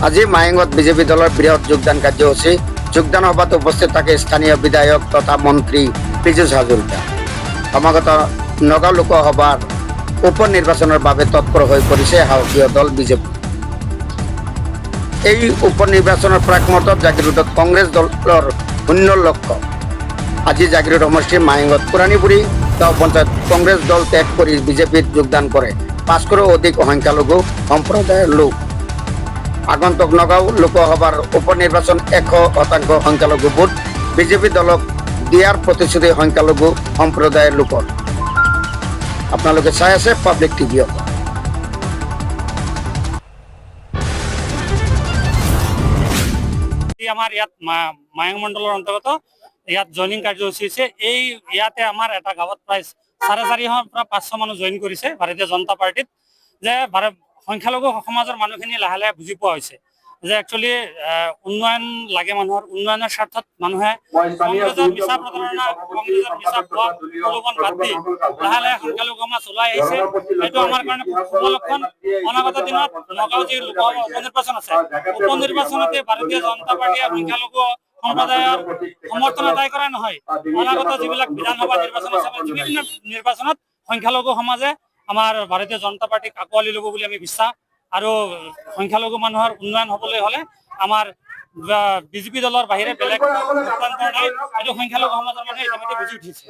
আজি মায়েঙ্গত বিজেপি দলের বৃহৎ যোগদান কার্যসূচী যোগদান সভাত উপস্থিত থাকে স্থানীয় বিধায়ক তথা মন্ত্রী পীযুষ হাজরিকা। সমাগত নগাঁও লোকসভার উপনির্বাচনের বাবে তৎপর হয়ে পড়েছে শাসকীয় দল বিজেপি। এই উপনির্বাচনের প্রাক মুহূর্তত জাগিৰোডত কংগ্ৰেস দলেৰ শূন্য লক্ষ্য। আজি জাগিৰোড সমষ্টির মায়েঙ্গত পুরানীপুরি গাঁও পঞ্চায়েত কংগ্রেস দল ত্যাগ করে বিজেপির যোগদান করে 500 অধিক সংখ্যালঘু সম্প্রদায়ের লোক। আগন্তুক নগাঁও লোকসভার উপনির্বাচন 100% সংখ্যালঘু ভোট বিজেপি দলক দিয়ার প্রতিশ্রুতি সংখ্যালঘু সম্প্রদায়ের লোকৰ। আপোনালোকে চাই আছে পাব্লিক টিভি। আমাৰ ইয়াত মায়ং মণ্ডলেৰ অন্তৰ্গত ইয়াত জয়নিং কাৰ্যসূচী আছে। এই ইয়াতে আমাৰ এটা গাঁৱত প্ৰায় 450 পৰা 500 মানুহ জইন কৰিছে ভাৰতীয় জনতা পাৰ্টিত। যে সংখ্যালঘু সমাজৰ মানুহখিনি লাহে লাহে বুজি পোৱা হৈছে যে একচুৱেলি উন্নয়ন লাগে, মানুহৰ উন্নয়নৰ স্বাৰ্থত মানুহে কংগ্ৰেছৰ মিছা প্ৰতাৰণা, কংগ্ৰেছৰ মিছা প্ৰলোভন বাদ দি লাহে লাহে সংখ্যালঘু সমাজ ওলাই আহিছে। এইটো আমাৰ কাৰণে শুভ লক্ষণ। অনাগত দিনত নগাঁও যি লোকসভা উপনিৰ্বাচন আছে, উপনিৰ্বাচনতে ভাৰতীয় জনতা পাৰ্টিয়ে সংখ্যালঘু সম্প্ৰদায়ৰ সমৰ্থন আদায় কৰা নহয়, অনাগত যিবিলাক বিধানসভা নিৰ্বাচন আছে, বিভিন্ন নিৰ্বাচনত সংখ্যালঘু সমাজে আমাৰ ভাৰতীয় জনতা পাৰ্টিক আঁকোৱালি ল'ব বুলি আমি বিশ্বাস। আৰু সংখ্যালঘু মানুহৰ উন্নয়ন হ'বলৈ হ'লে আমাৰ বিজেপি দলৰ বাহিৰে বেলেগ সিদ্ধান্ত নাই। এইটো সংখ্যালঘু সমাজৰ মানুহে ইতিমধ্যে বুজি উঠিছে।